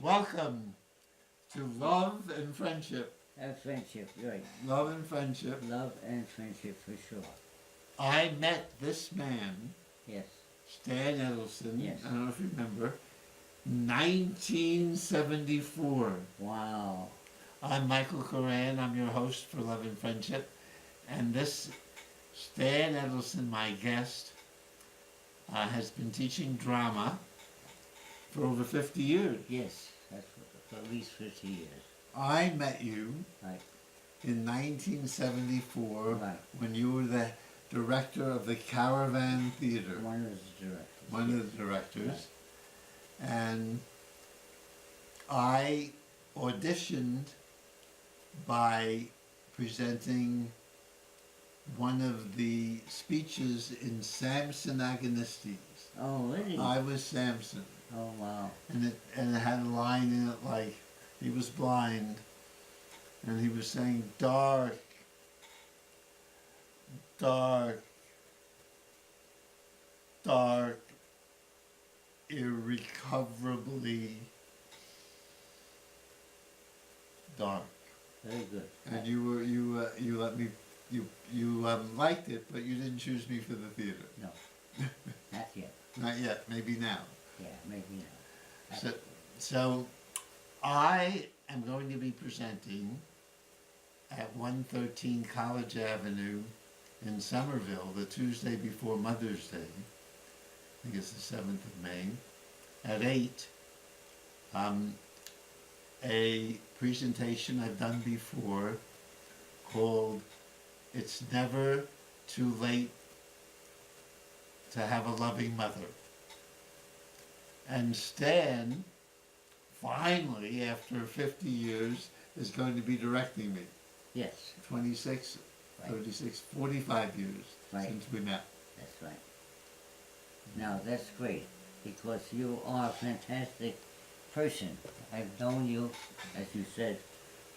Welcome to Love and Friendship. Friendship, right. Love and Friendship. Love and friendship for sure. I met this man, Yes. Stan Edelson, Yes. I don't know if you remember, 1974. Wow. I'm Michael Koran, I'm your host for Love and Friendship, and this Stan Edelson, my guest, has been teaching drama for over 50 years. Yes, that's for at least 50 years. I met you Right. in 1974 Right. when you were the director of the Caravan Theater. One of the directors. One of the directors. And I auditioned by presenting one of the speeches in Samson Agonistes. Oh, really? I was Samson. Oh, wow. And it had a line in it like, he was blind, and he was saying, dark, dark, dark, irrecoverably dark. Very good. And you let me, you liked it, but you didn't choose me for the theater. No. Not yet. Not yet, maybe now. Yeah, maybe now. So I am going to be presenting at 113 College Avenue in Somerville the Tuesday before Mother's Day. I think it's the 7th of May at 8. A presentation I've done before called It's Never Too Late to Have a Loving Mother. And Stan, finally, after 50 years, is going to be directing me. Yes. 26, Right. 36, 45 years Right. since we met. That's right. Now, that's great, because you are a fantastic person. I've known you, as you said,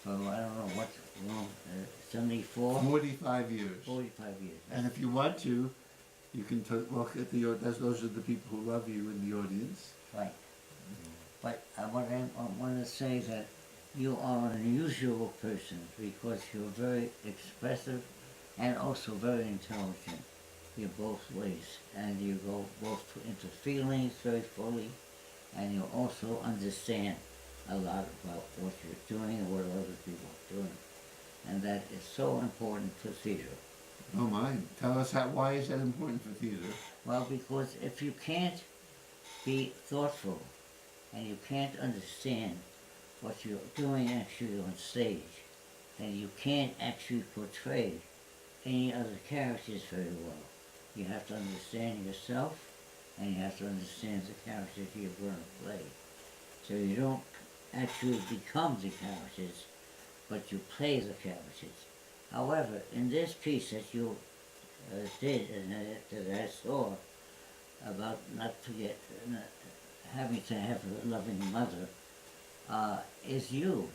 for, I don't know, what, 74? 45 years. 45 years. And if you want to, you can look at those are the people who love you in the audience. Right. But I want to say that you are an unusual person because you're very expressive and also very intelligent. You're both ways, and you go both into feelings very fully, and you also understand a lot about what you're doing and what other people are doing. And that is so important for theater. Oh my. Tell us why is that important for theater? Well, because if you can't be thoughtful and you can't understand what you're doing actually on stage, then you can't actually portray any other characters very well. You have to understand yourself, and you have to understand the characters you're going to play. So you don't actually become the characters, but you play the characters. However, in this piece that you did and that I saw about having to have a loving mother, is you.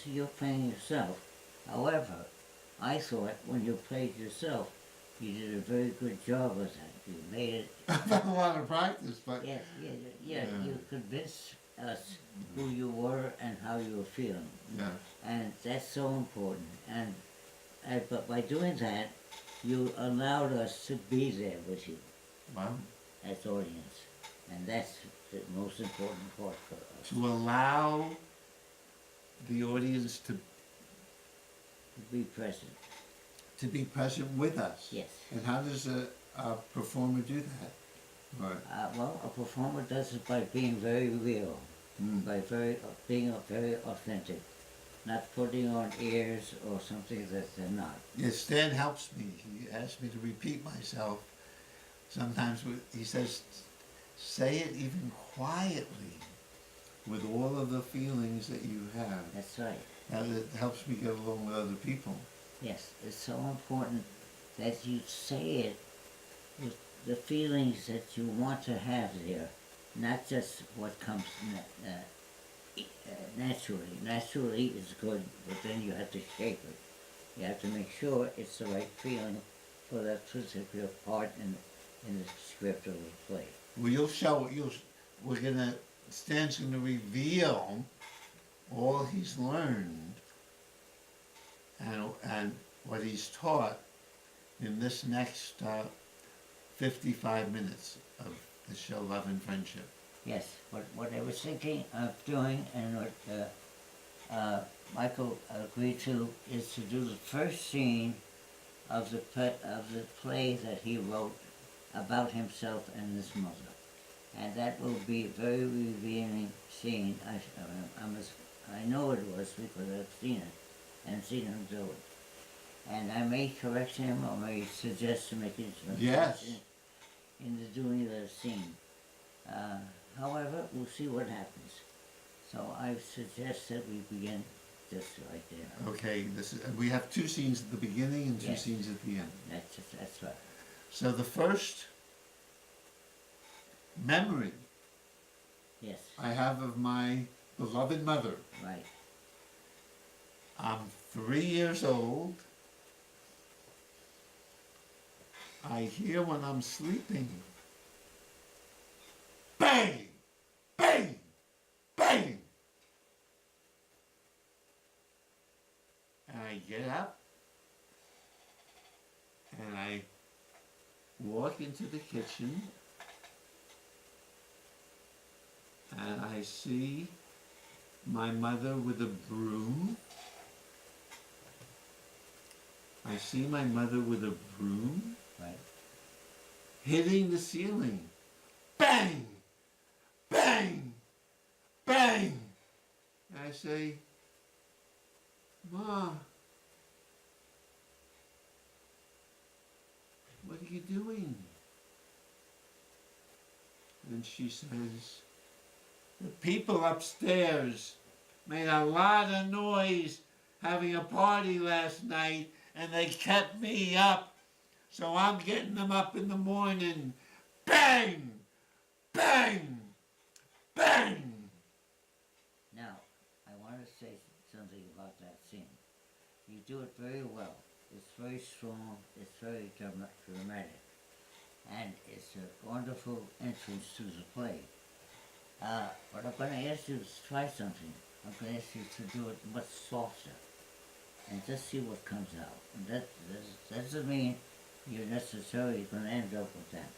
You're playing yourself. However, I thought when you played yourself, you did a very good job of that. You made it. I've had a lot of practice, but... Yeah. You convinced us who you were and how you were feeling. Yeah. And that's so important. But by doing that, you allowed us to be there with you. Wow. As audience. And that's the most important part for us. To allow the audience to be present. To be present with us. Yes. And how does a performer do that? Right. Well, a performer does it by being very real, by being very authentic, not putting on airs or something that they're not. Yes, Stan helps me. He asks me to repeat myself. Sometimes he says, say it even quietly with all of the feelings that you have. That's right. And it helps me get along with other people. Yes, it's so important that you say it with the feelings that you want to have there, not just what comes naturally. Naturally is good, but then you have to shape it. You have to make sure it's the right feeling for that particular part in the script of the play. Well, Stan's gonna reveal all he's learned and what he's taught in this next 55 minutes of the show Love and Friendship. Yes, what I was thinking of doing and what Michael agreed to is to do the first scene of the play that he wrote about himself and his mother. And that will be a very revealing scene. I know it was because I've seen it and seen him do it. And I may correct him or may suggest to make it Yes. in the doing of the scene. However, we'll see what happens. So I suggest that we begin just right there. Okay, we have two scenes at the beginning and two Yes. scenes at the end. That's right. So the first memory Yes, I have of my beloved mother, right. I'm 3 years old. I hear when I'm sleeping, bang, bang, bang. And I get up and I walk into the kitchen and I see my mother with a broom. I see my mother with a broom Right. hitting the ceiling. Bang! Bang! Bang! And I say, Ma, what are you doing? And she says, the people upstairs made a lot of noise having a party last night and they kept me up. So I'm getting them up in the morning. Bang! Bang! Bang! Now, I want to say something about that scene. You do it very well. It's very strong. It's very dramatic. And it's a wonderful entrance to the play. But I'm going to ask you to try something. I'm going to ask you to do it much softer. And just see what comes out. And that doesn't mean you're necessarily going to end up with that.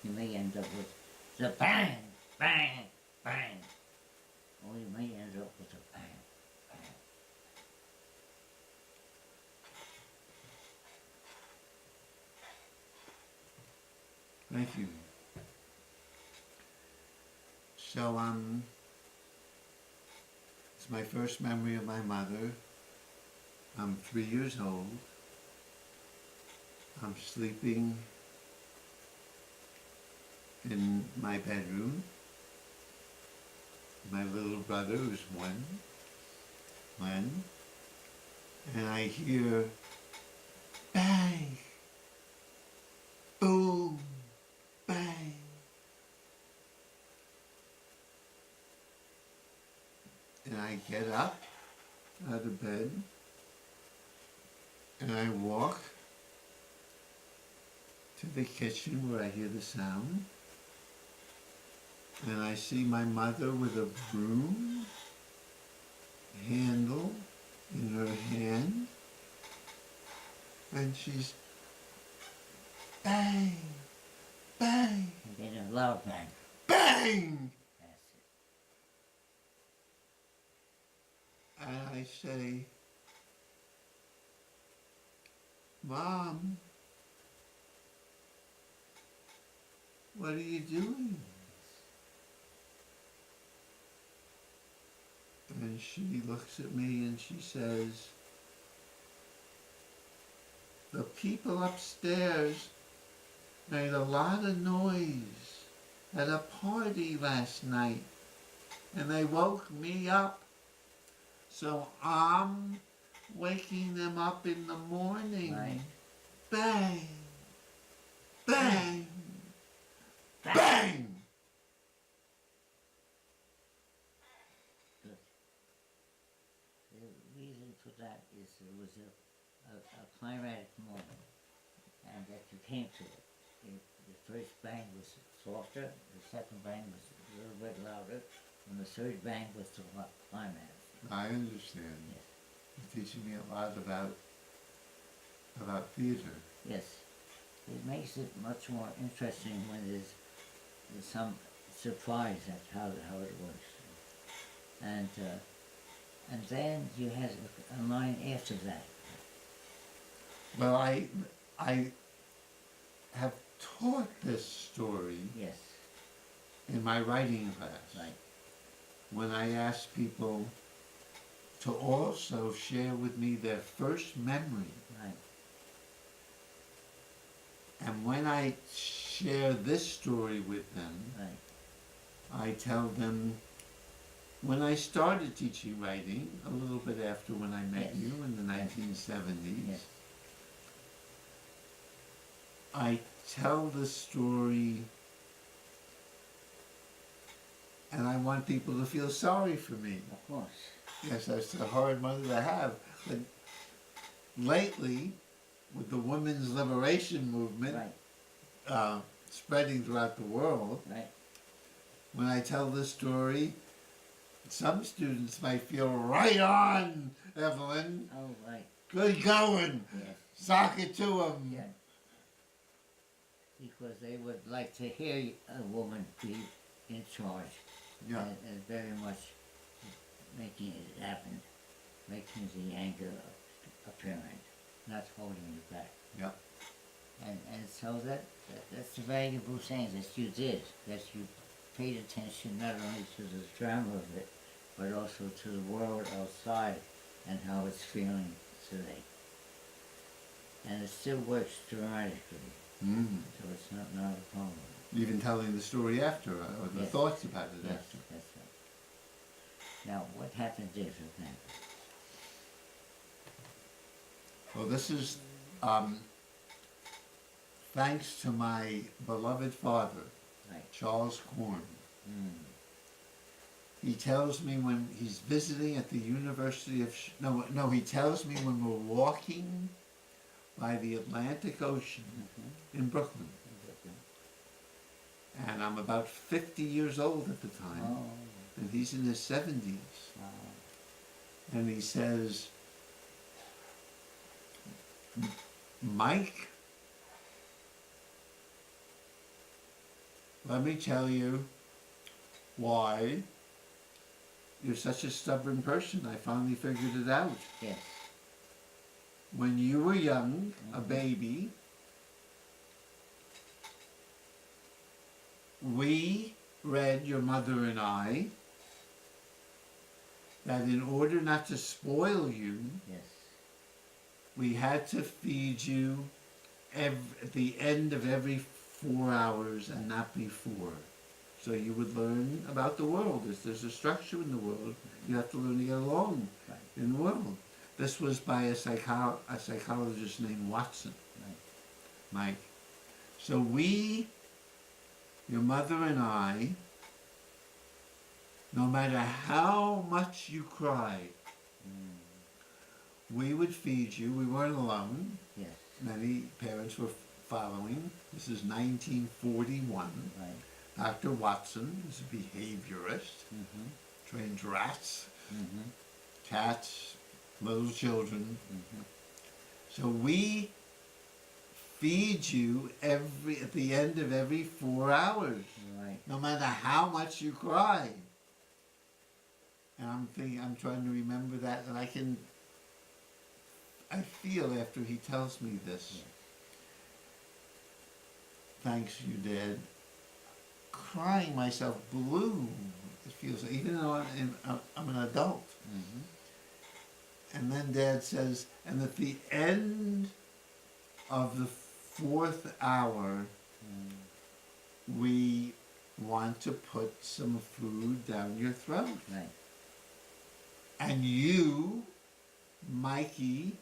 You may end up with the bang, bang, bang. Or you may end up with a bang, bang. Thank you. So, it's my first memory of my mother. I'm 3 years old. I'm sleeping in my bedroom. My little brother is one, and I hear bang, boom, bang. And I get up out of bed and I walk to the kitchen where I hear the sound. And I see my mother with a broom handle in her hand. And she's bang, bang, And then a loud bang. bang. That's it. And I say, Mom, what are you doing? And she looks at me and she says, the people upstairs made a lot of noise at a party last night and they woke me up. So I'm waking them up in the morning. Right. Bang, bang, bang. Good. The reason for that is there was a climatic moment, and that you came to it. The first bang was softer, the second bang was a little bit louder, and the third bang was the climax. I understand. Yes. You're teaching me a lot about theater. Yes. It makes it much more interesting when there's some surprise at how it works. And then you had a line after that. Well, I have taught this story Yes. in my writing class. Right. When I ask people to also share with me their first memory. Right. And when I share this story with them, Right. I tell them when I started teaching writing, a little bit after when I met Yes. you in the 1970s, Yes. I tell the story and I want people to feel sorry for me. Of course. Yes, that's a hard mother to have. But lately, with the women's liberation movement Right. spreading throughout the world, Right. when I tell this story, some students might feel, right on, Evelyn. Oh, right. Good going. Yes. Sock it to them. Yeah. Because they would like to hear a woman be in charge. Yeah. And very much making it happen, making the anger apparent, not holding it back. Yeah. And so that's a valuable thing that you did, that you paid attention not only to the drama of it, but also to the world outside and how it's feeling today. And it still works dramatically, Mm-hmm. so it's not a problem. Even telling the story after, or the Yes. thoughts about it Yes, after. that's right. Now, what happened there, for example? Well, this is thanks to my beloved father, Right. Charles Koran. Mm. He tells me when he's visiting at the University of... he tells me when we're walking by the Atlantic Ocean in Brooklyn. And I'm about 50 years old at the time. Oh, And he's in his 70s. wow. And he says, Mike, let me tell you why you're such a stubborn person. I finally figured it out. Yes. When you were young, a baby, we read, your mother and I, that in order not to spoil you, Yes. we had to feed you at the end of every 4 hours and not before. So you would learn about the world. If there's a structure in the world, you have to learn to get along Right. in the world. This was by a psychologist named Watson, Right. Mike. So we, your mother and I, no matter how much you cried, we would feed you. We weren't alone. Yes. Many parents were following. This is 1941. Right. Dr. Watson is a behaviorist, Mm-hmm. trains rats, Mm-hmm. cats, little children. Mm-hmm. So we feed you at the end of every 4 hours, Right. no matter how much you cry. And I'm trying to remember that, and I feel after he tells me this, Yes. thanks you, Dad, crying myself blue. It feels, even though I'm an adult. Mm-hmm. And then Dad says, and at the end of the 4th hour, we want to put some food down your throat. Right. And you, Mikey,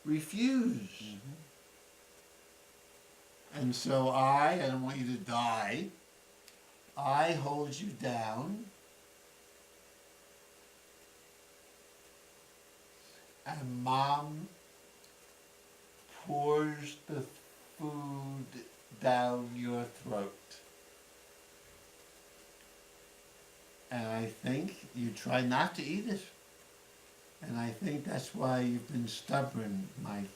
refuse. Mm-hmm. And so I don't want you to die. I hold you down. And Mom pours the food down your throat. And I think you try not to eat it. And I think that's why you've been stubborn, Mike,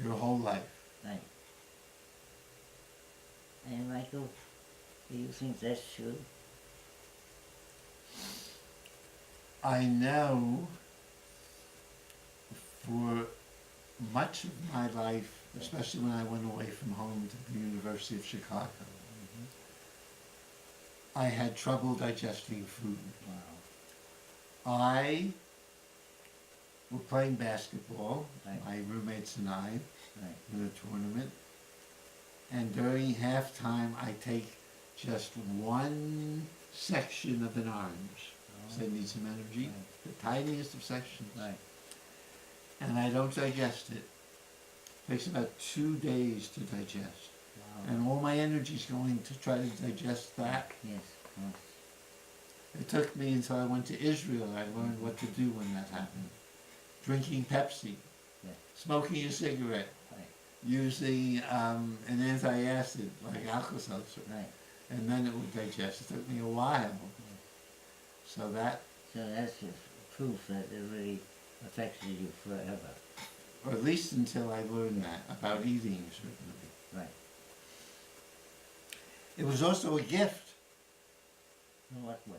your whole life. Right. And Michael, do you think that's true? I know for much of my life, especially when I went away from home to the University of Chicago, I had trouble digesting food. Wow. I were playing basketball, Right. my roommates and I, Right. in a tournament. And during halftime, I take just one section of an orange. So I need some energy, Right. the tiniest of sections. Right. And I don't digest it. Takes about 2 days to digest. Wow. And all my energy's going to try to digest that. Yes. Yes. It took me until I went to Israel. I learned what to do when that happened. Drinking Pepsi, Yeah. smoking a cigarette, Right. using an antacid like Alka-Seltzer, Right. and then it would digest. It took me a while. So that, So that's just proof that it really affected you forever. or at least until I learned that about eating, certainly. Right. It was also a gift. In what way?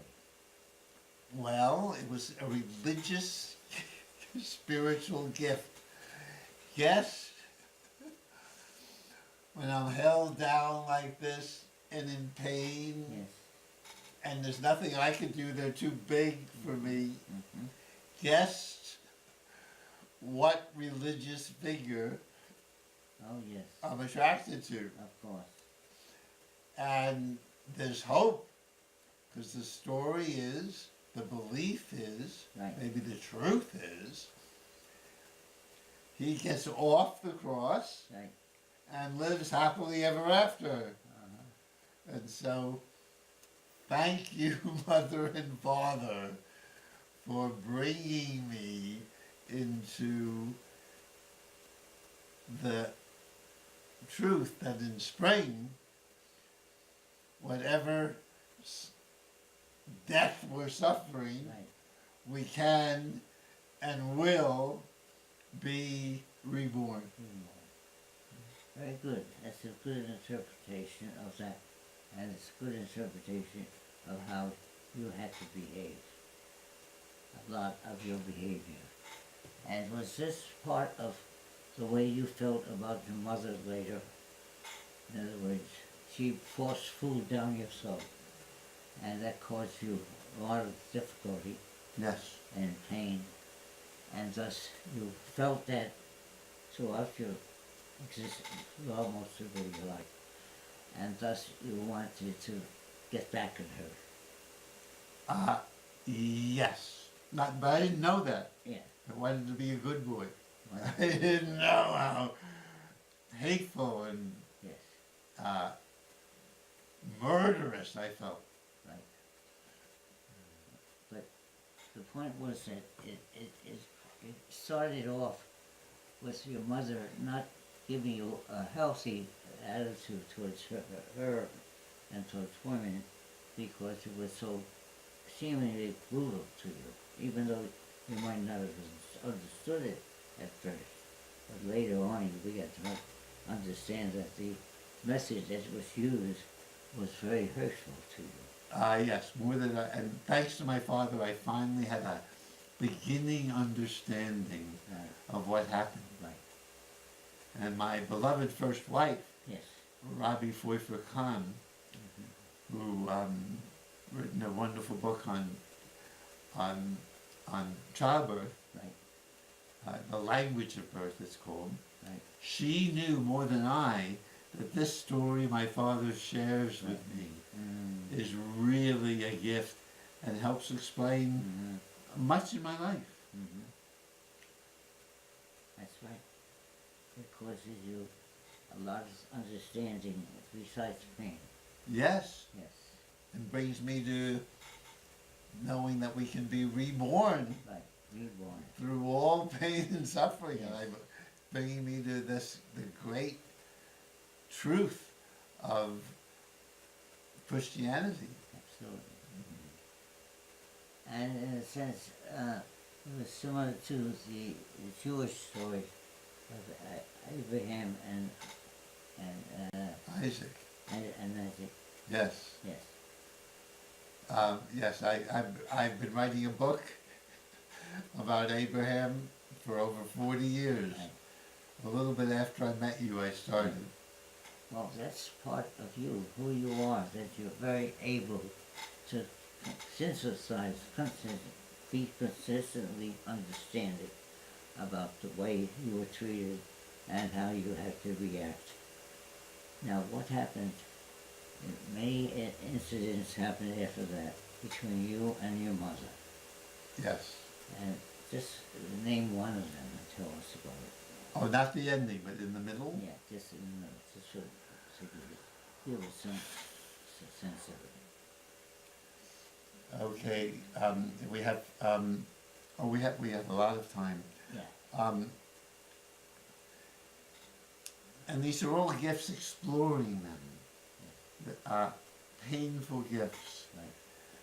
Well, it was a religious, spiritual gift. Yes, when I'm held down like this and in pain, Yes. and there's nothing I can do, they're too big for me. Mm-hmm. Guess what religious figure Oh yes. I'm attracted to. Of course. And there's hope, because the story is, the belief is, Right. maybe the truth is, he gets off the cross Right. and lives happily ever after. Uh-huh. And so, thank you, Mother and Father, for bringing me into the truth that in spring, whatever death we're suffering, Right. we can and will be reborn. Very good. That's a good interpretation of that, and it's a good interpretation of how you had to behave. A lot of your behavior. And was this part of the way you felt about your mother later? In other words, she forced food down your throat, and that caused you a lot of difficulty Yes. and pain, and thus you felt that throughout your existence, almost through your life, and thus you wanted to get back at her. Yes. Not, but I didn't know that. Yeah. I wanted to be a good boy. Well, I didn't know how hateful and yes. murderous I felt. Right. But the point was that it started off with your mother not giving you a healthy attitude towards her and towards women, because it was so seemingly brutal to you, even though you might not have understood it at first. But later on you began to understand that the message that was used was very hurtful to you. Yes, more than I, and thanks to my father, I finally had a beginning understanding Right. of what happened. Right. And my beloved first wife, Yes. Rabbi Foifer Khan, who written a wonderful book on childbirth, Right. the language of birth, it's called. Right. She knew more than I that this story my father shares with me is really a gift and helps explain much in my life. That's right. It causes you a lot of understanding besides pain. Yes, Yes. and brings me to knowing that we can be reborn Right. Reborn. through all pain and suffering, Yes. and bringing me to the great truth of Christianity. Absolutely. And in a sense, It was similar to the Jewish story of Abraham and Isaac. Isaac. Yes. Yes. Yes, I've been writing a book about Abraham for over 40 years. Right. A little bit after I met you, I started. Well, that's part of you, who you are, that you're very able to synthesize, be consistently understanding about the way you were treated and how you had to react. Now, what happened? Many incidents happened after that between you and your mother. Yes. And just name one of them and tell us about it. Oh, not the ending, but in the middle? Yeah, just in the middle, just to give us some sense of it. Okay. We have a lot of time. Yeah. And these are all gifts, exploring them. Painful gifts. Right.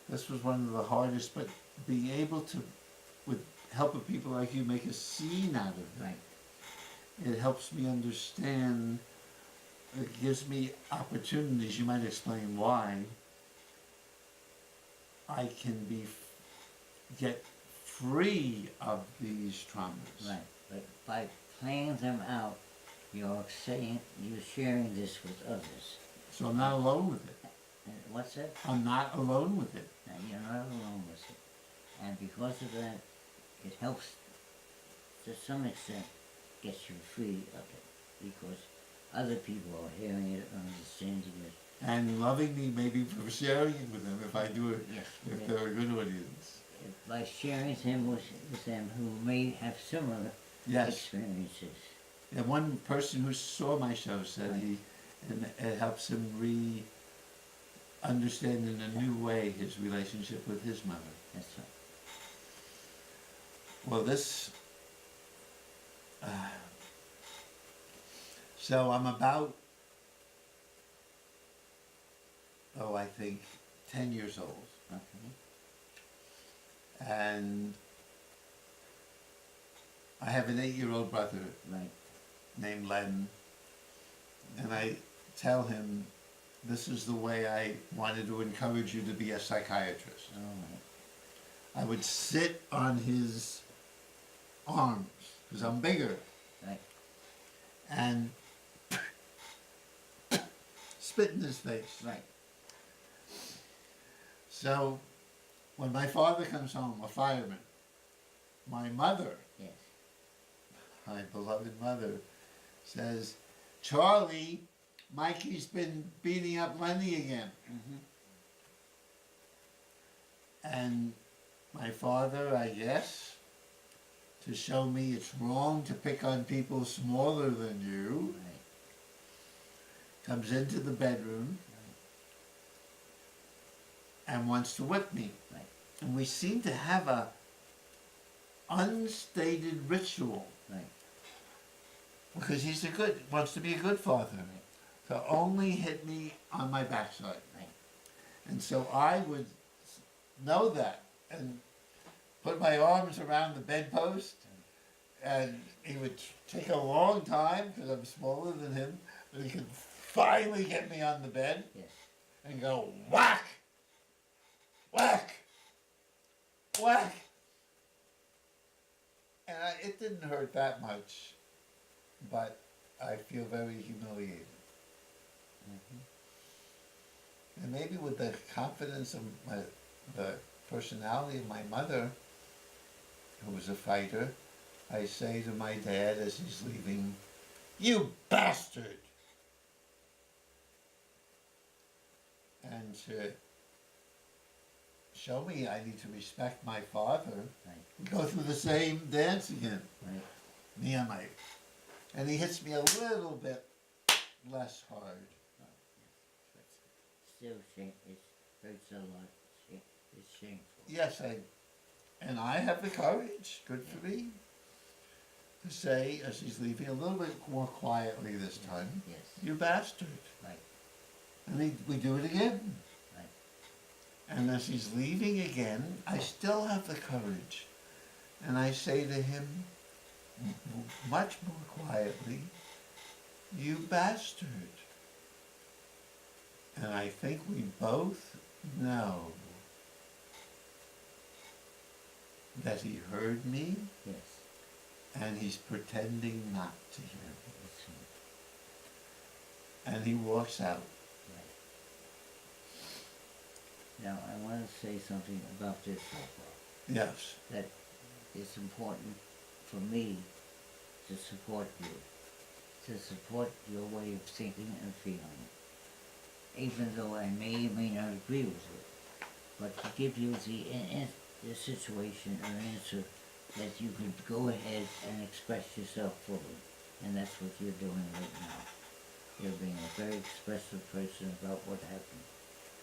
This was one of the hardest, but being able to, with help of people like you, make a scene out of it. Right. It helps me understand. It gives me opportunities. You might explain why. I can get free of these traumas. Right. But by playing them out, you're sharing this with others. So I'm not alone with it. And what's that? I'm not alone with it. And you're not alone with it. And because of that, it helps, to some extent, get you free of it. Because other people are hearing it, understanding it. And loving me maybe for sharing it with them if I do it, Yes, if they're a good audience. by sharing him with them who may have similar Yes. experiences. And one person who saw my show said it helps him understand in a new way his relationship with his mother. That's right. Well, so I'm about, I think 10 years old. Okay. And I have an 8-year-old brother Right. named Len, and I tell him, this is the way I wanted to encourage you to be a psychiatrist. All right. I would sit on his arms, because I'm bigger, Right. and spit in his face. Right. So, when my father comes home, a fireman, my mother, Yes. my beloved mother, says, Charlie, Mikey's been beating up Lenny again. Mm-hmm. And my father, I guess, to show me it's wrong to pick on people smaller than you, Right. comes into the bedroom and wants to whip me. Right. And we seem to have a unstated ritual, Right. because wants to be a good father. Right. To only hit me on my backside. Right. And so I would know that and put my arms around the bedpost, and he would take a long time because I'm smaller than him, but he could finally get me on the bed. Yes. And go whack, whack, whack. And it didn't hurt that much, but I feel very humiliated. Mm-hmm. And maybe with the confidence of the personality of my mother, who was a fighter, I say to my dad as he's leaving, "You bastard!" And to show me I need to respect my father, Right. we go through the same dance again. Right. Me and my, and he hits me a little bit less hard. But still, it hurts a lot. It's shameful. Yes, and I have the courage, good for me, to say, as he's leaving, a little bit more quietly this time, Yes. "You bastard." Right. And we do it again. Right. And as he's leaving again, I still have the courage And I say to him, much more quietly, "You bastard." And I think we both know that he heard me Yes. and he's pretending not to hear me. That's And he walks out. right. Now, I want to say something about this, Papa, Yes. that it's important for me to support you, to support your way of thinking and feeling, even though I may or may not agree with it, but to give you the situation or answer that you can go ahead and express yourself fully, and that's what you're doing right now. You're being a very expressive person about what happened,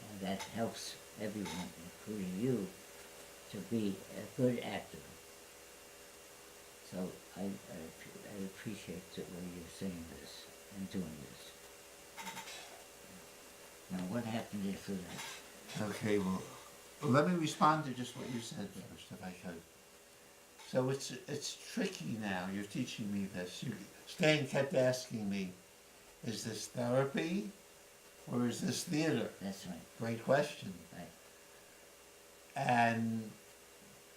and that helps everyone, including you, to be a good actor. So I appreciate the way you're saying this and doing this. Now, what happened after that? Okay, well, let me respond to just what you said first, if I could. So it's tricky now. You're teaching me this. Stan kept asking me, is this therapy or is this theater? That's right. Great question. Right. And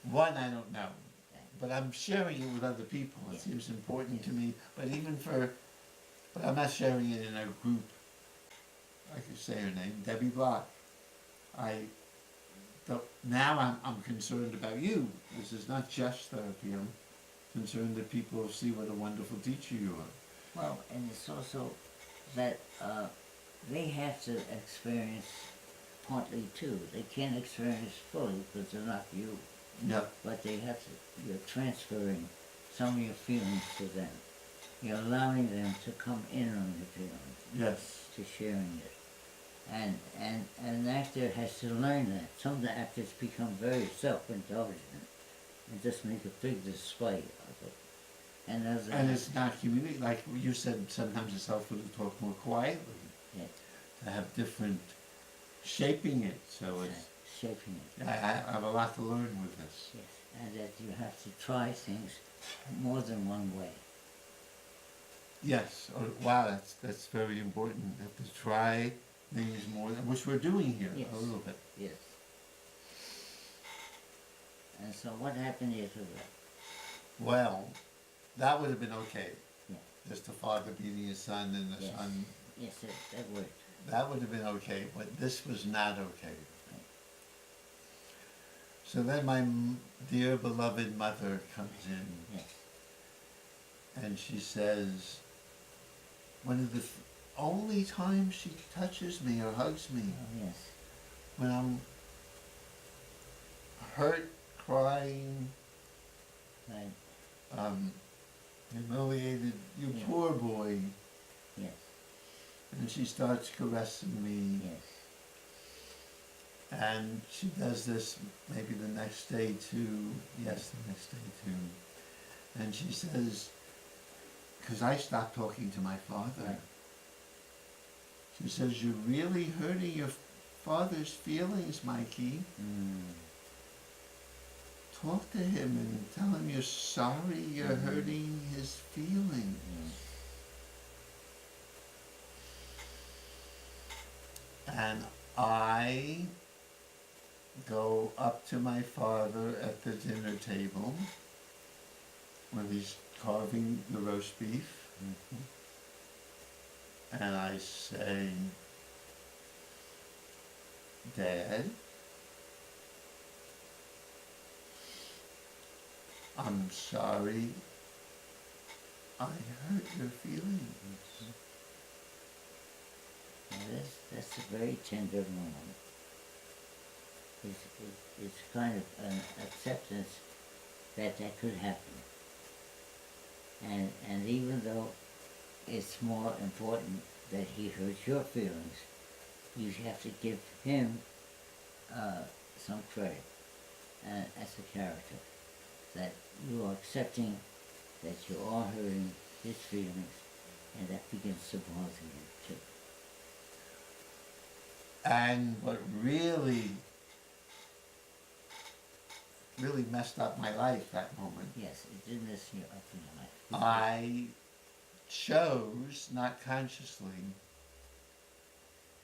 one, I don't know. Right. But I'm sharing it with other people. It Yes. seems important to Yes. me. But I'm not sharing it in a group. I could say her name, Debbie Block. Now I'm concerned about you. This is not just therapy. I'm concerned that people will see what a wonderful teacher you are. Well, and it's also that they have to experience partly too. They can't experience fully because they're not you, Yeah. but they have to. You're transferring some of your feelings to them. You're allowing them to come in on your feelings, Yes. to sharing it. And an actor has to learn that. Some actors become very self-indulgent and just make a big display of it. And others, And it's not community, like you said, sometimes it's helpful to talk more quietly, yeah, to have different shaping it. So it's, shaping it. I have a lot to learn with this. Yes, and that you have to try things more than one way. Yes. Oh, wow, that's very important. You have to try things more, which we're doing here Yes. a little bit. Yes. And so what happened after that? Well, that would have been okay. Yeah. Just the father beating his son and the Yes. son. Yes, that worked. That would have been okay, but this was not okay. So then my dear beloved mother comes in Yes. and she says, one of the only times she touches me or hugs me, Oh, yes. when I'm hurt, crying, Right. humiliated, you Yeah. poor boy. Yes. And she starts caressing me. Yes. And she does this maybe the next day too. Yes, the next day too. And she says, because I stopped talking to my father. Right. She says, "You're really hurting your father's feelings, Mikey. Talk to him and tell him you're sorry you're hurting his feelings." And I go up to my father at the dinner table when he's carving the roast beef, and I say, "Dad, I'm sorry I hurt your feelings." Now that's a very tender moment. It's kind of an acceptance that could happen. And even though it's more important that he hurts your feelings, you have to give him some credit as a character. That you are accepting that you are hurting his feelings, and that begins to bother you too. And what really really messed up my life that moment. Yes, it did mess you up in your life. I chose, not consciously,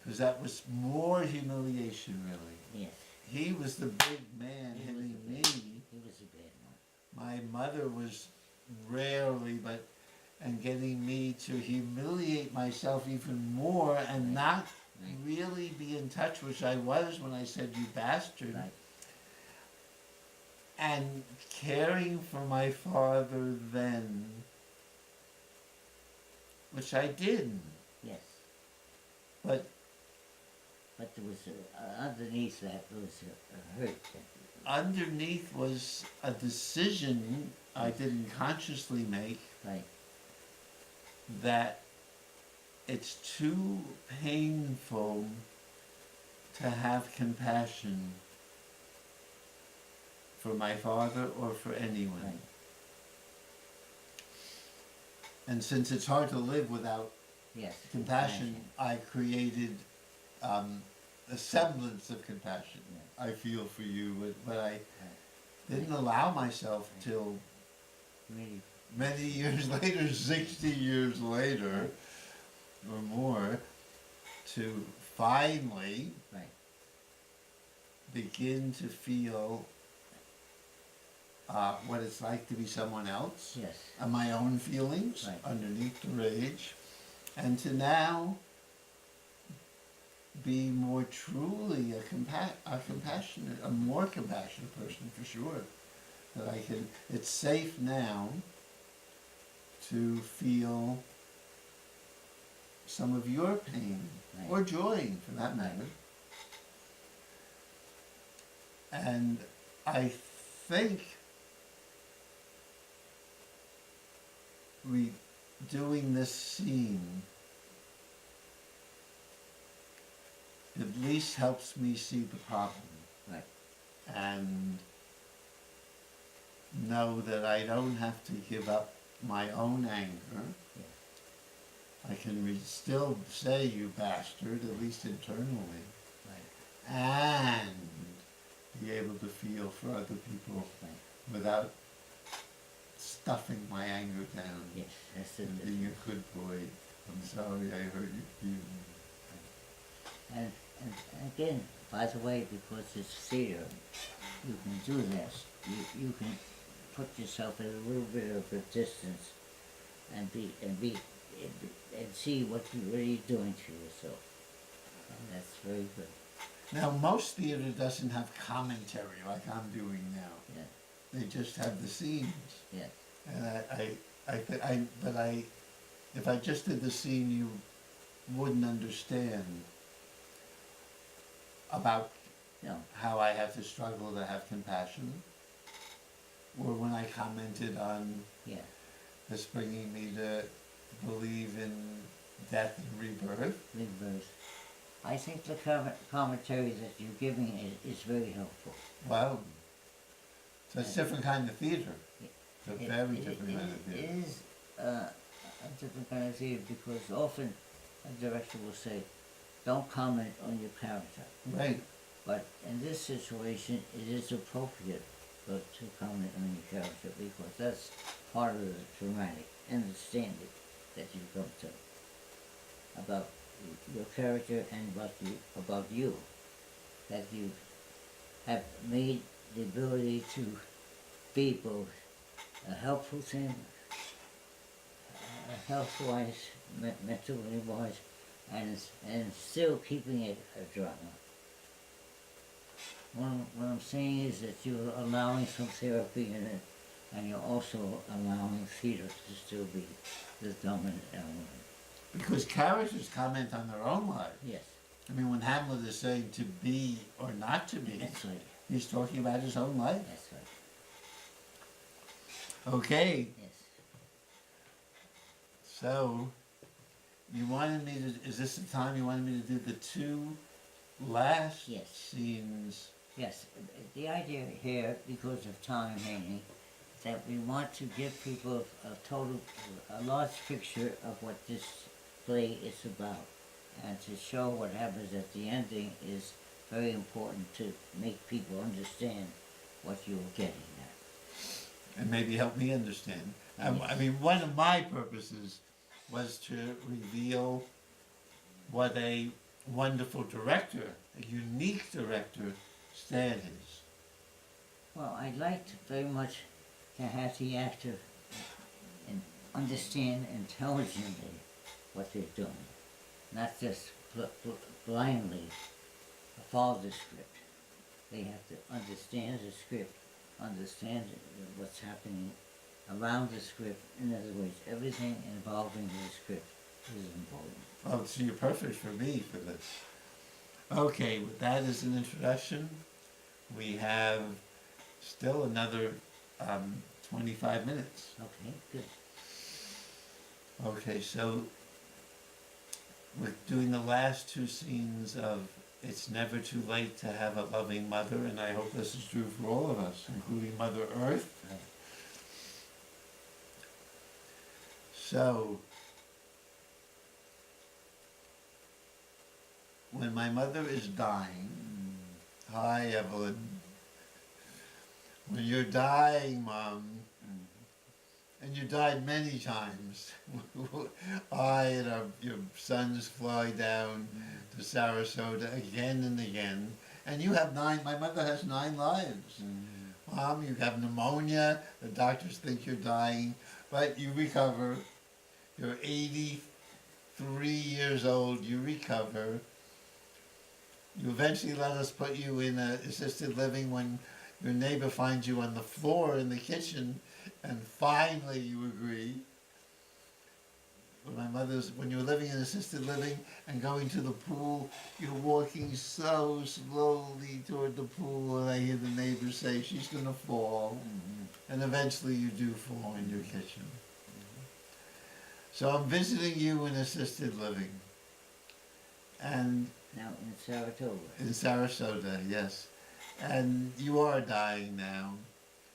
because that was more humiliation, really. Yes, He was the big man He was hitting the me. bad he was a bad one. My mother was rarely, and getting me to humiliate myself even more and Right. not Right. really be in touch, which I was when I said you bastard. Right. And caring for my father then, which I did, Yes, but but there was underneath that there was a hurt. underneath was a decision I didn't consciously make Right. that it's too painful to have compassion for my father or for anyone. Right. And since it's hard to live without Yes. compassion, I created a semblance of compassion. Yeah. I feel for you, but I didn't allow myself till Really. many years later, 60 years later or more, to finally Right. begin to feel what it's like to be someone else, Yes. and my own feelings Right. underneath the rage, and to now be more truly a compassionate, a more compassionate person for sure. That I can, it's safe now to feel some of your pain, Right. or joy for that matter. And I think doing this scene at least helps me see the problem. Right. And know that I don't have to give up my own anger. Yes. I can still say you bastard, at least internally, Right. and be able to feel for other people Right. without stuffing my anger down. Yes. That's it. And being a good boy. I'm sorry I hurt you. And again, by the way, because it's theater, you can do this. You can put yourself at a little bit of a distance and see what you're really doing to yourself. And that's very good. Now, most theater doesn't have commentary like I'm doing now. Yeah. They just have the scenes. Yes. And if I just did the scene, you wouldn't understand about No. how I have to struggle to have compassion, or when I commented on Yeah. this bringing me to believe in death and rebirth. Reverse. I think the commentary that you're giving is very helpful. Wow. So it's a different kind of theater. It's a very It different kind of theater. is a different kind of theater because often a director will say, don't comment on your character. Right. But in this situation, it is appropriate to comment on your character because that's part of the dramatic understanding that you come to about your character and about you. That you have made the ability to be both a helpful thing, health-wise, mentally wise, and still keeping it a drama. What I'm saying is that you're allowing some therapy in it, and you're also allowing theater to still be the dominant element. Because characters comment on their own lives. Yes, I mean, when Hamlet is saying to be or not to be, that's right. he's talking about his own life. That's right. Okay, Yes. so you wanted me to, is this the time you wanted me to do the two last Yes. scenes? Yes. The idea here, because of time mainly, that we want to give people a large picture of what this play is about, and to show what happens at the ending is very important to make people understand what you were getting at. And maybe help me understand. I mean, one of my purposes was to reveal what a wonderful director, a unique director, Stan is. Well, I'd like to very much to have the actor and understand intelligently what they're doing, not just blindly follow the script. They have to understand the script, understand what's happening around the script. In other words, everything involving the script is important. Oh, so you're perfect for me for this. Okay, with that as an introduction, we have still another 25 minutes. Okay, good. Okay, so we're doing the last two scenes of It's Never Too Late to Have a Loving Mother, and I hope this is true for all of us, including Mother Earth. Right. So, when my mother is dying, hi Evelyn, when you're dying, Mom, and you died many times, I and your sons fly down to Sarasota again and again, and you have my mother has 9 lives. Mom, you have pneumonia, the doctors think you're dying, but you recover. You're 83 years old, you recover. You eventually let us put you in assisted living when your neighbor finds you on the floor in the kitchen, and finally you agree. When you're living in assisted living and going to the pool, you're walking so slowly toward the pool, and I hear the neighbor say, she's gonna fall. And eventually you do fall in your kitchen. So I'm visiting you in assisted living. And Now in Saratoga. in Sarasota, yes. And you are dying now.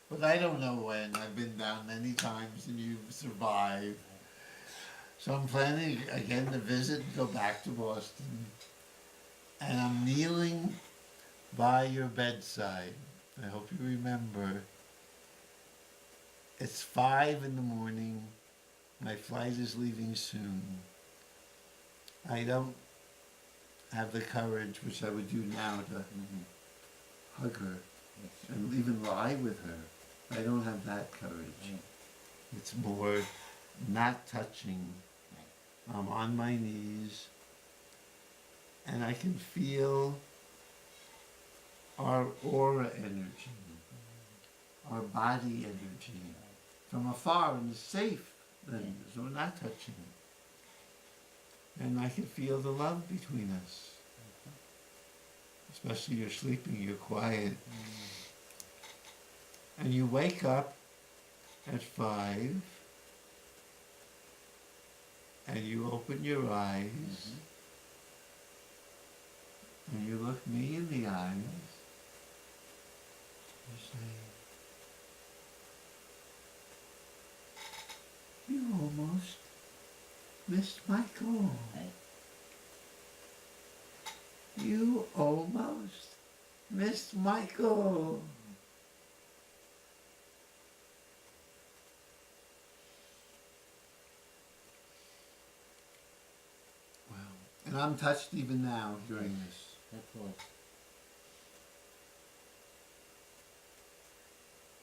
But I don't know when. I've been down many times and you've survived. So I'm planning again to visit and go back to Boston. And I'm kneeling by your bedside. I hope you remember. It's 5 in the morning. My flight is leaving soon. I don't have the courage, which I would do now, to hug her and even lie with her. I don't have that courage. It's more not touching. I'm on my knees and I can feel our aura energy, our body energy from afar, and it's safe then, so we're not touching. And I can feel the love between us. Especially you're sleeping, you're quiet. And you wake up at 5 and you open your eyes and you look me in the eyes. You say, you almost missed Michael. You almost missed Michael. Wow. And I'm touched even now during this. Of course.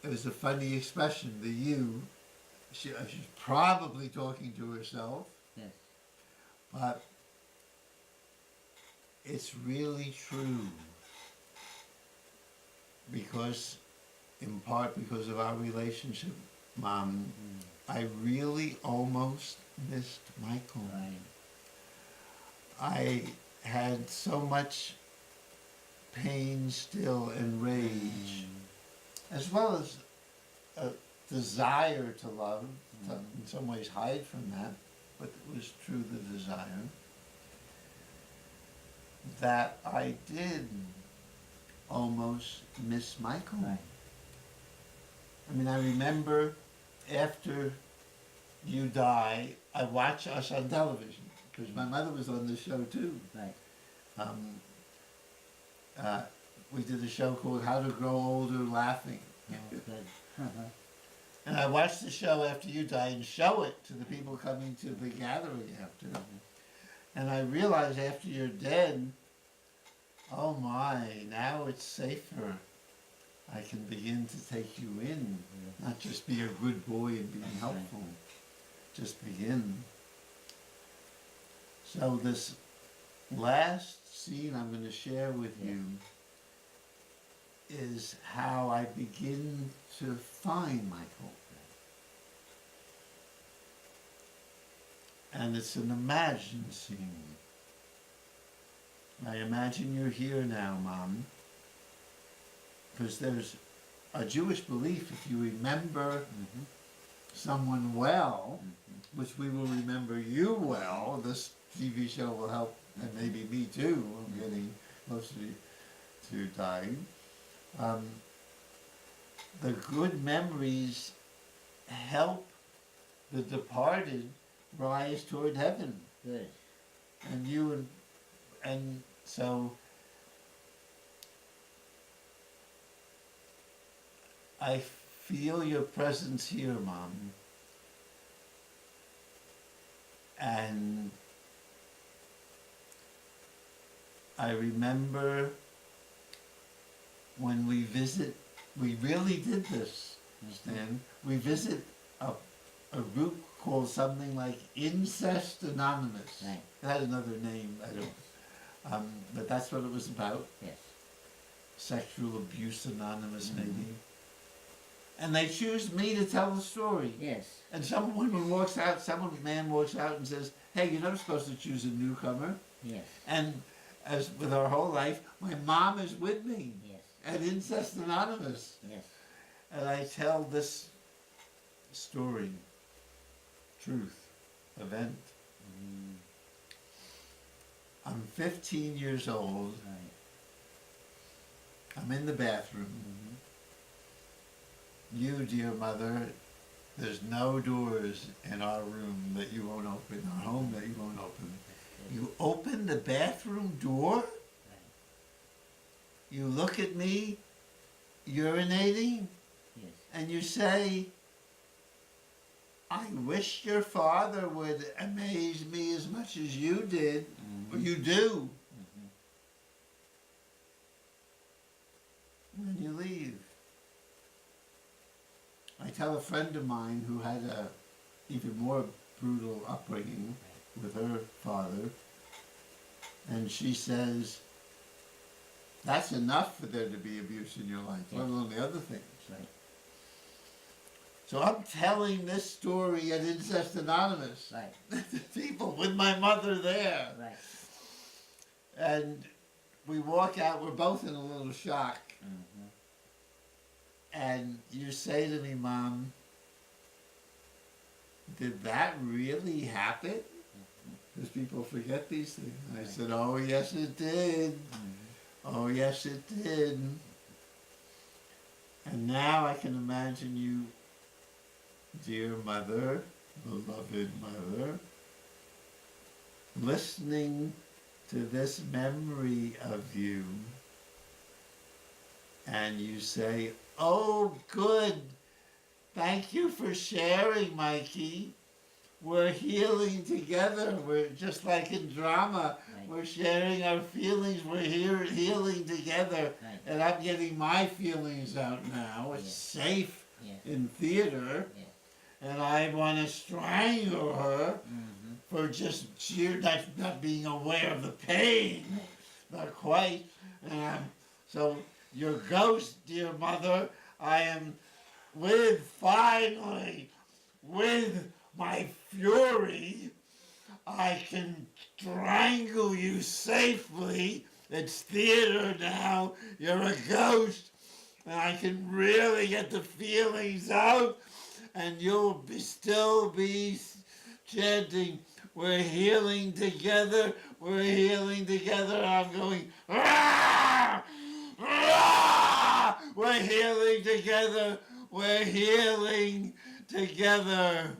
It was a funny expression, the you. She's probably talking to herself. Yes. But it's really true because, in part because of our relationship, Mom, I really almost missed Michael. Right. I had so much pain still and rage, as well as a desire to love, to in some ways hide from that, but it was true, the desire, that I did almost miss Michael. Right. I mean, I remember after you die, I watch us on television, because my mother was on the show too. Right. we did a show called How to Grow Older Laughing. Oh, good. Uh-huh. And I watched the show after you died and show it to the people coming to the gathering after. And I realized after you're dead, oh my, now it's safer. I can begin to take you in, not just be a good boy and be That's helpful. Just begin. So this last scene I'm going to share with you is how I begin to find Michael. And it's an imagined scene. I imagine you're here now, Mom, because there's a Jewish belief, if you remember someone well, which we will remember you well, this TV show will help, and maybe me too, I'm getting closer to dying. The good memories help the departed rise toward heaven. Good. And you, and so I feel your presence here, Mom. And I remember when we really did this, Stan. We visit a group called something like Incest Anonymous. Right. It had another name, I don't, but that's what it was about. Yes. Sexual Abuse Anonymous, maybe. And they choose me to tell the story. Yes. And some man walks out and says, hey, you're not supposed to choose a newcomer. Yes. And as with our whole life, my mom is with me Yes. at Incest Anonymous. Yes. And I tell this story, truth, event. I'm 15 years old. Right. I'm in the bathroom. You, dear mother, there's no doors in our room that you won't open, our home that you won't open. You open the bathroom door? You look at me urinating? Yes. And you say, I wish your father would amaze me as much as you did, or you do. And then you leave. I tell a friend of mine who had a even more brutal upbringing with her father, and she says, that's enough for there to be abuse in your life, let alone the other things. Right. So I'm telling this story at Incest Anonymous. Right. to people with my mother there. Right. And we walk out, we're both in a little shock. And you say to me, Mom, did that really happen? Because people forget these things. And I said, oh, yes, it did. Oh, yes, it did. And now I can imagine you, dear mother, beloved mother, listening to this memory of you. And you say, oh, good. Thank you for sharing, Mikey. We're healing together. We're just like in drama. Right. We're sharing our feelings. We're here healing together. Right. And I'm getting my feelings out now. It's safe in theater. And I want to strangle her for just sheer not being aware of the pain. Not quite. So your ghost, dear mother, I am finally, with my fury, I can strangle you safely. It's theater now. You're a ghost. And I can really get the feelings out. And you'll still be chanting, we're healing together. We're healing together. I'm going, ah! Ah! We're healing together. We're healing together.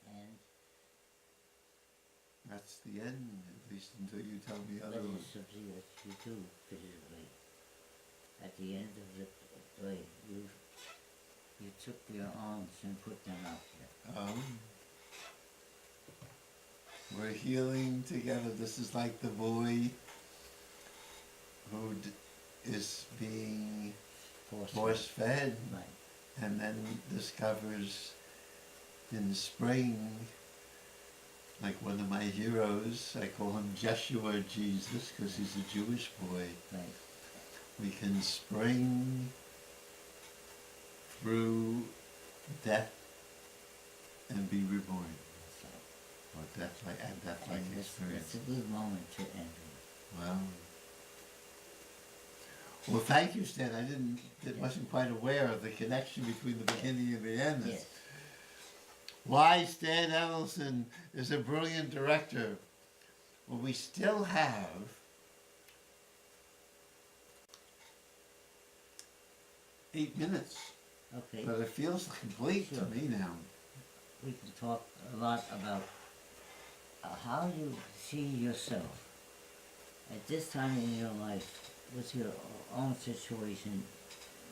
And that's the end, at least until until you tell me That otherwise. is something that you do physically. At the end of the day, you took your arms and put them out there. We're healing together. This is like the boy who is being force fed Right. and then discovers in spring, like one of my heroes, I call him Joshua Jesus because he's a Jewish boy. Right. We can spring through death and be reborn. So, Or death-like, and death-like and experience. it's a good moment to end it. Wow. Well, thank you, Stan. Wasn't quite aware of the connection between the beginning and the end. Yes. Why Stan Edelson is a brilliant director. Well, we still have 8 minutes, Okay. but it feels complete to Sure. me now. We can talk a lot about how you see yourself at this time in your life with your own situation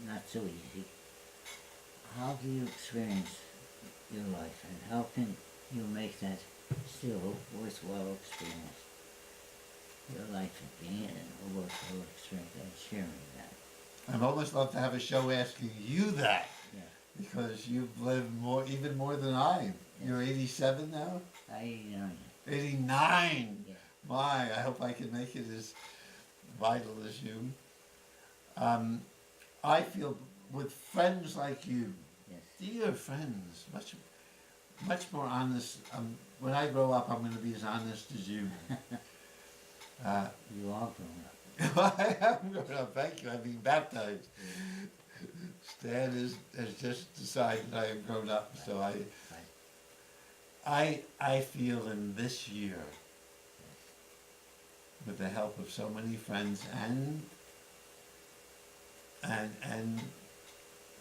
not so easy. How do you experience your life and how can you make that still worthwhile experience? Your life being a worthwhile experience and sharing that. I'd almost love to have a show asking you that, Yeah. because you've lived even more than I. You're 87 now? 89! Yeah. My, I hope I can make it as vital as you. I feel with friends like you, Yes. dear friends, much more honest. When I grow up, I'm going to be as honest as you. You are grown up. I am grown up, thank you. I'm being baptized. Stan has just decided I am grown up, so I feel in this year, with the help of so many friends and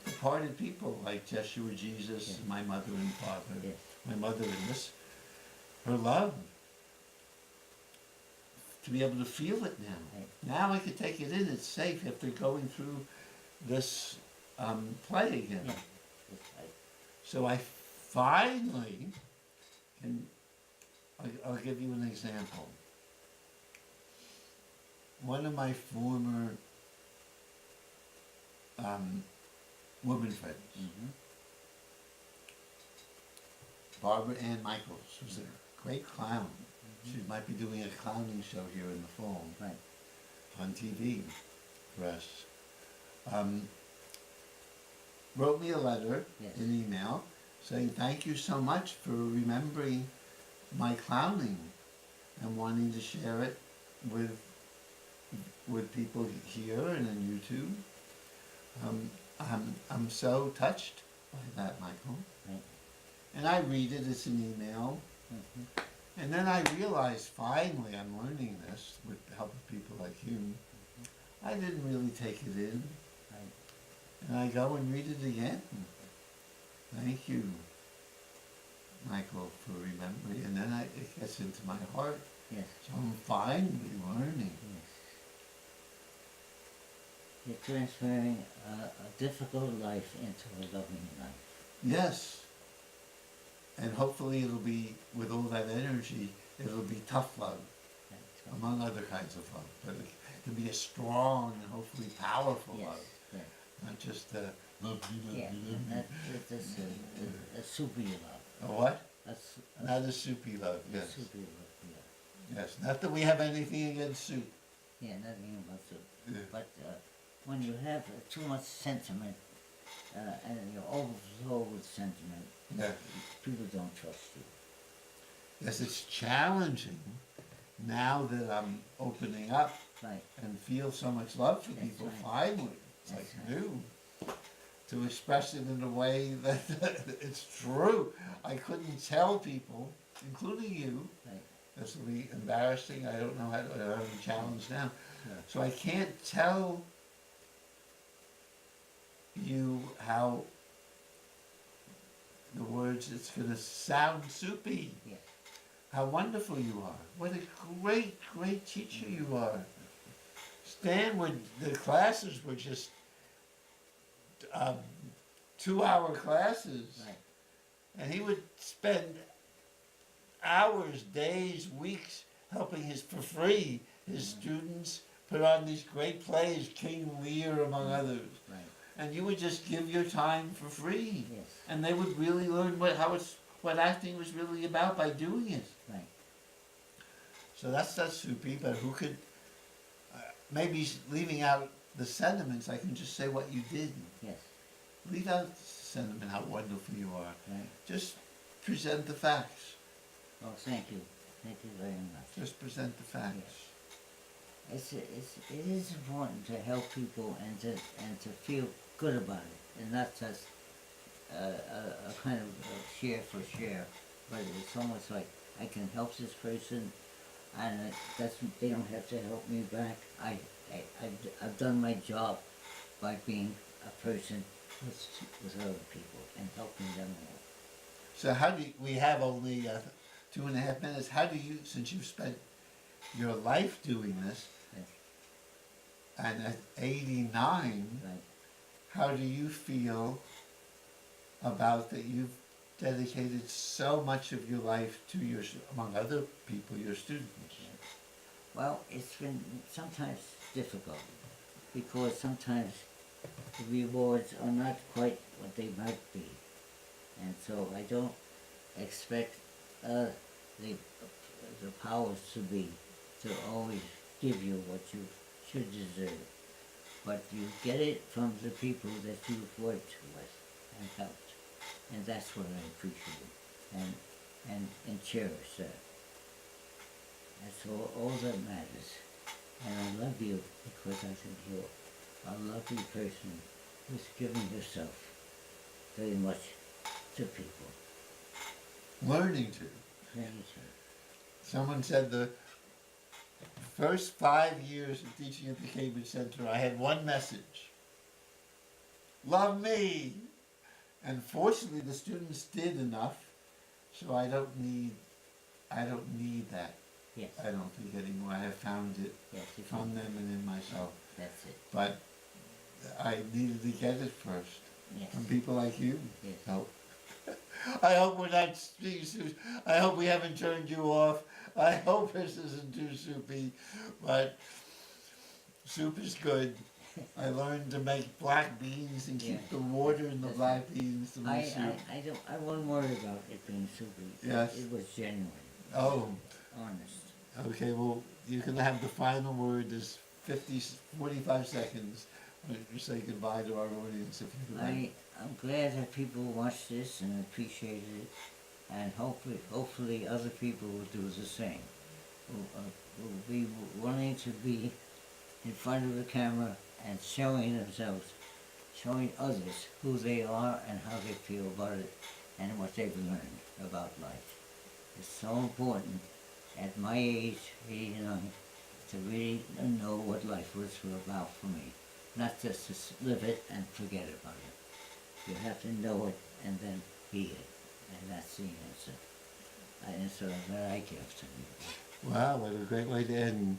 departed people like Joshua Jesus, Yeah. my mother and father, Yes. my mother in this, her love, to be able to feel it now. Right. Now I can take it in, it's safe after going through this play again. Yeah. That's right. So I finally can, I'll give you an example. One of my former woman friends, Mm-hmm. Barbara Ann Michaels, who's a great clown. She might be doing a clowning show here in the fall Right. on TV for us. Wrote me a letter, Yes. an email, saying thank you so much for remembering my clowning and wanting to share it with people here and on YouTube. I'm so touched by that, Michael. Right. And I read it, it's an email. Mm-hmm. And then I realized finally I'm learning this with the help of people like you. I didn't really take it in. Right. And I go and read it again. Thank you, Michael, for remembering. And then it gets into my heart. Yes. So I'm finally learning. Yes. You're transferring a difficult life into a loving life. Yes. And hopefully it'll be, with all that energy, it'll be tough love, That's right. among other kinds of love. But it can be a strong and hopefully powerful Yes. love. Yeah. Not just a love you, Yeah. And that's a soupy love. A what? That's Not a soupy love, yes. soupy love. Yeah. Yes, not that we have anything against soup. Yeah. Nothing about soup. Yeah. But when you have too much sentiment and you're overflowed with sentiment, Yeah. people don't trust you. Yes, it's challenging now that I'm opening up Right. and feel so much love for That's people right. finally. It's That's like right. new. To express it in a way that it's true. I couldn't tell people, including you. Right. This will be embarrassing. I don't know how to, I'm challenged now. Yeah. So I can't tell you how the words, it's going to sound soupy. Yeah. how wonderful you are. What a great, great teacher you are. Stan would, the classes were just um, 2-hour classes. Right. And he would spend hours, days, weeks helping for free his students put on these great plays, King Lear among others. Right. And you would just give your time for free. Yes. And they would really learn what acting was really about by doing it. Right. So that's Soupy, but who could, maybe leaving out the sentiments, I can just say what you did. Yes. Leave out the sentiment, how wonderful you are. Right. Just present the facts. Well, thank you. Thank you very much. Just present the facts. It is important to help people and to feel good about it, and not just a kind of share for share, but it's almost like I can help this person, and they don't have to help me back. I've done my job by being a person with other people and helping them all. So we have only 2.5 minutes, how do you, since you've spent your life doing this, Yes. and at 89, Right. how do you feel about that you've dedicated so much of your life to among other people, your students? Well, it's been sometimes difficult because sometimes the rewards are not quite what they might be, and so I don't expect the powers to always give you what you should deserve, but you get it from the people that you've worked with and helped, and that's what I appreciate and cherish that. That's all that matters. And I love you because I think you're a lovely person who's giving yourself very much to people. Learning to. Very true. Someone said the first 5 years of teaching at the Cambridge Center, I had one message. Love me! And fortunately the students did enough, so I don't need that. Yes. I don't think anymore. I have found it Yes, from them and in myself. that's it. But I needed to get it first. Yes. From people like you. Yes. Help. I hope we're not I hope we haven't turned you off. I hope this isn't too soupy, but soup is good. I learned to make black beans and keep the water in the black beans to make soup. I wasn't worried about it being soupy. Yes. It was genuine. Oh, Honest. okay, well, you can have the final word. There's 45 seconds to say goodbye to our audience if you like. I'm glad that people watch this and appreciated it, and hopefully other people will do the same. Will be wanting to be in front of the camera and showing themselves, showing others who they are and how they feel about it and what they've learned about life. It's so important at my age, 89, to really know what life was about for me. Not just to live it and forget about it. You have to know it and then be it. And that's the answer. An answer that I give to you. Wow, what a great way to end.